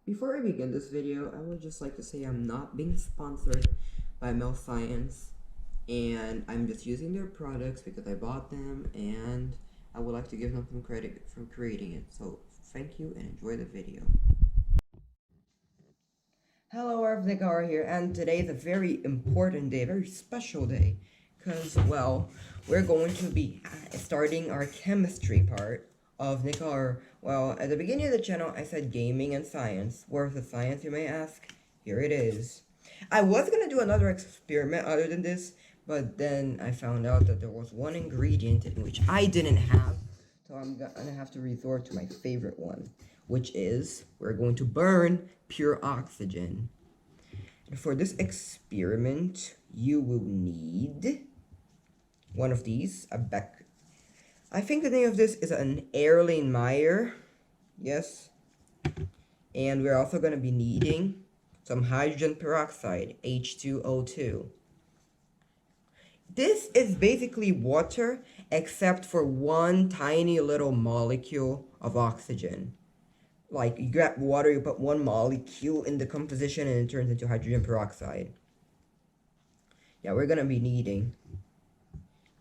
Before I begin this video, I would just like to say I'm not being sponsored by Mel Science, and I'm just using their products because I bought them, and I would like to give them some credit for creating it. So thank you and enjoy the video. Hello, Nick Auror here, and today is a very important day, a very special day, because, well, we're going to be starting our chemistry part of Nick Auror. Well, at the beginning of the channel, I said gaming and science. Where's the science, you may ask? Here it is. I was going to do another experiment other than this, but then I found out that there was one ingredient in which I didn't have, so I'm going to have to resort to my favorite one, which is we're going to burn pure oxygen. And for this experiment, you will need one of these, a Beck. I think the name of this is an Erlenmeyer. Yes. And we're also going to be needing some hydrogen peroxide, H2O2. This is basically water, except for one tiny little molecule of oxygen. Like, you grab water, you put one molecule in the composition, and it turns into hydrogen peroxide. Yeah, we're going to be needing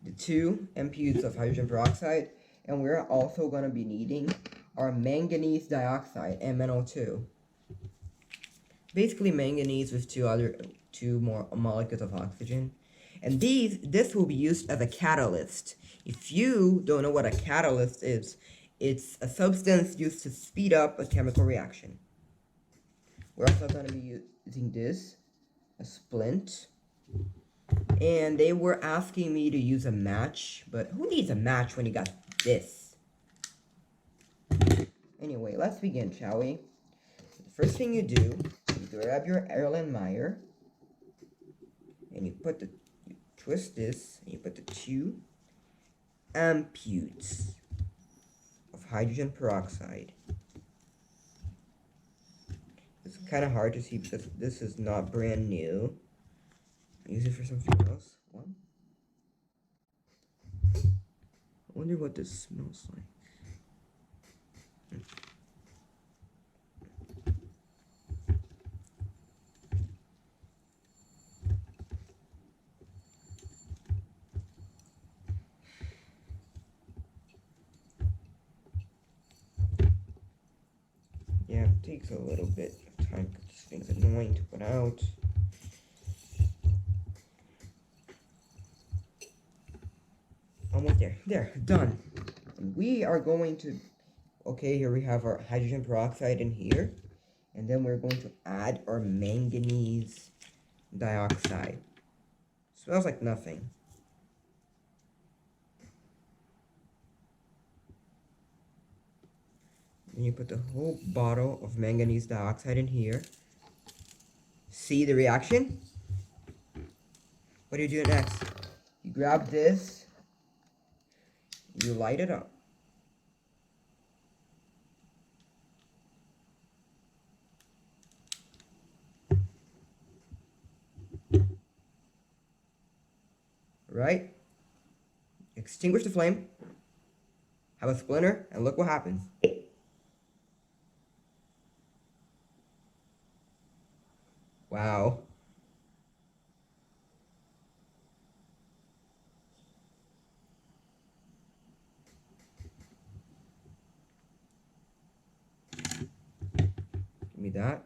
the 2 MPUs of hydrogen peroxide, and we're also going to be needing our manganese dioxide, MnO2. Basically manganese with two more molecules of oxygen. And this will be used as a catalyst. If you don't know what a catalyst is, it's a substance used to speed up a chemical reaction. We're also going to be using this, a splint. And they were asking me to use a match, but who needs a match when you got this? Anyway, let's begin, shall we? The first thing you do, you grab your Erlenmeyer, and you twist this, and you put the 2 ampules of hydrogen peroxide. It's kind of hard to see because this is not brand new. Use it for something else. One. I wonder what this smells like. Yeah, it takes a little bit of time because this thing's annoying to put out. Almost there. There, done. And we are going to, okay, here we have our hydrogen peroxide in here. And then we're going to add our manganese dioxide. Smells like nothing. Then you put the whole bottle of manganese dioxide in here. See the reaction? What do you do next? You grab this, you light it up. Right? Extinguish the flame, have a splinter, and look what happens. Wow. Give me that.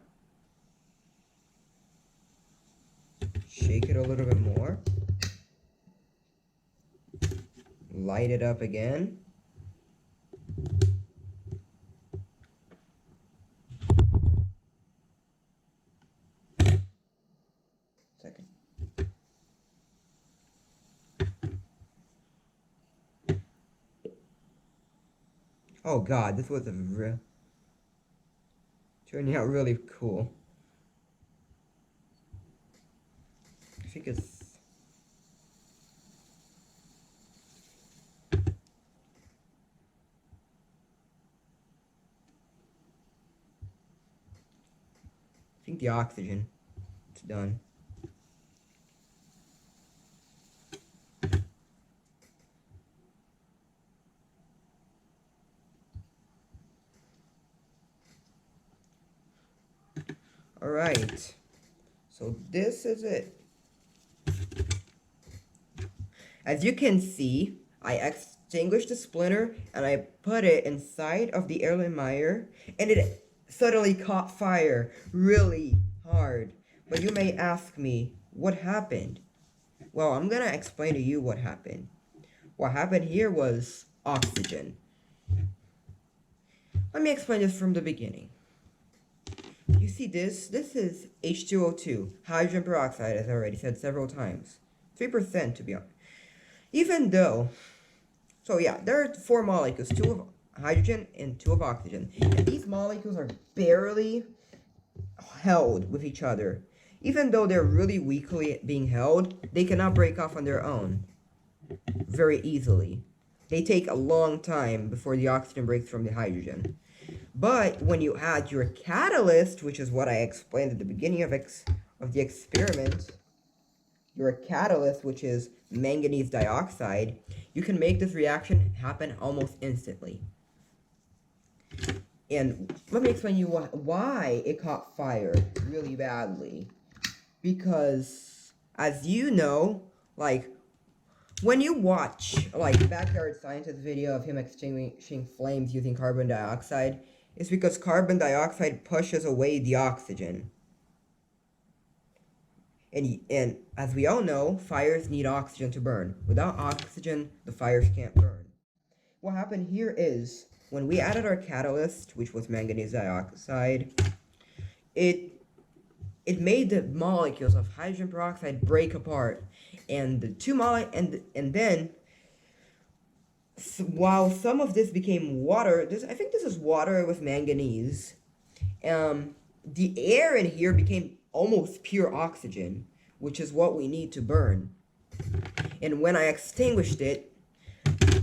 Shake it a little bit more. Light it up again. Second. Oh god, this was turning out really cool. I think it's the oxygen. It's done. Alright. So this is it. As you can see, I extinguished the splinter and I put it inside of the Erlenmeyer, and it suddenly caught fire really hard. But you may ask me, what happened? Well, I'm gonna explain to you what happened. What happened here was oxygen. Let me explain this from the beginning. You see this? This is H2O2, hydrogen peroxide, as I already said several times. 3% to be honest. Even though, so yeah, there are 4 molecules, 2 of hydrogen and 2 of oxygen. And these molecules are barely held with each other. Even though they're really weakly being held, they cannot break off on their own very easily. They take a long time before the oxygen breaks from the hydrogen. But when you add your catalyst, which is what I explained at the beginning of the experiment, your catalyst, which is manganese dioxide, you can make this reaction happen almost instantly. And let me explain to you why it caught fire really badly. Because, as you know, like, when you watch, like, Backyard Scientist video of him extinguishing flames using carbon dioxide, it's because carbon dioxide pushes away the oxygen. And as we all know, fires need oxygen to burn. Without oxygen, the fires can't burn. What happened here is, when we added our catalyst, which was manganese dioxide, it made the molecules of hydrogen peroxide break apart. And the two and then, while some of this became water, I think this is water with manganese, the air in here became almost pure oxygen, which is what we need to burn. And when I extinguished it,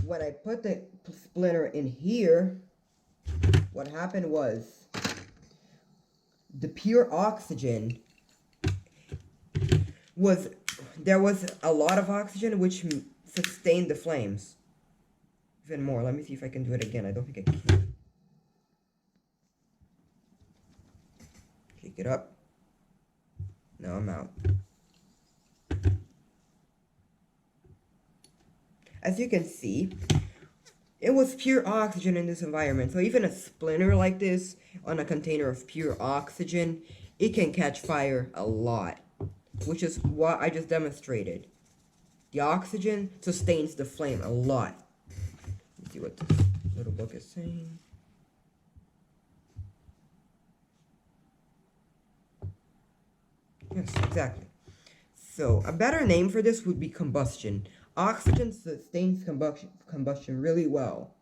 when I put the splinter in here, what happened was the pure oxygen there was a lot of oxygen which sustained the flames even more. Let me see if I can do it again. I don't think I can. Pick it up. No, I'm out. As you can see, it was pure oxygen in this environment. So even a splinter like this on a container of pure oxygen, it can catch fire a lot, which is what I just demonstrated. The oxygen sustains the flame a lot. Let's see what this little book is saying. Yes, exactly. So a better name for this would be combustion. Oxygen sustains combustion really well.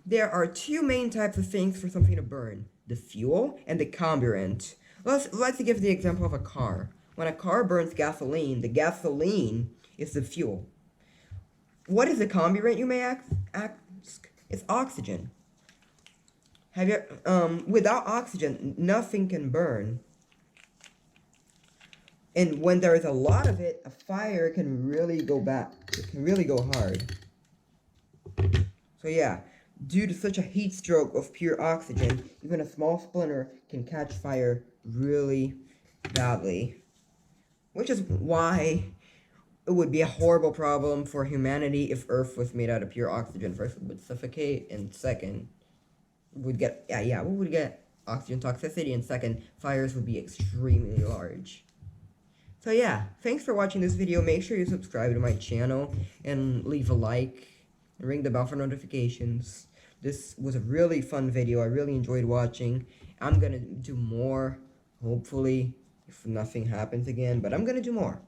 There are 2 main types of things for something to burn: the fuel and the carburant. Let's give the example of a car. When a car burns gasoline, the gasoline is the fuel. What is the carburant, you may ask? It's oxygen. Without oxygen, nothing can burn. And when there is a lot of it, a fire can really go back. It can really go hard. So yeah, due to such a heat stroke of pure oxygen, even a small splinter can catch fire really badly. Which is why it would be a horrible problem for humanity if Earth was made out of pure oxygen. First, it would suffocate, and second, we would get oxygen toxicity, and second, fires would be extremely large. So yeah, thanks for watching this video. Make sure you subscribe to my channel and leave a like and ring the bell for notifications. This was a really fun video. I really enjoyed watching. I'm gonna do more, hopefully, if nothing happens again, but I'm gonna do more.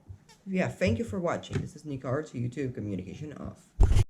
Yeah, thank you for watching. This is Nick Auror to YouTube Communication Off.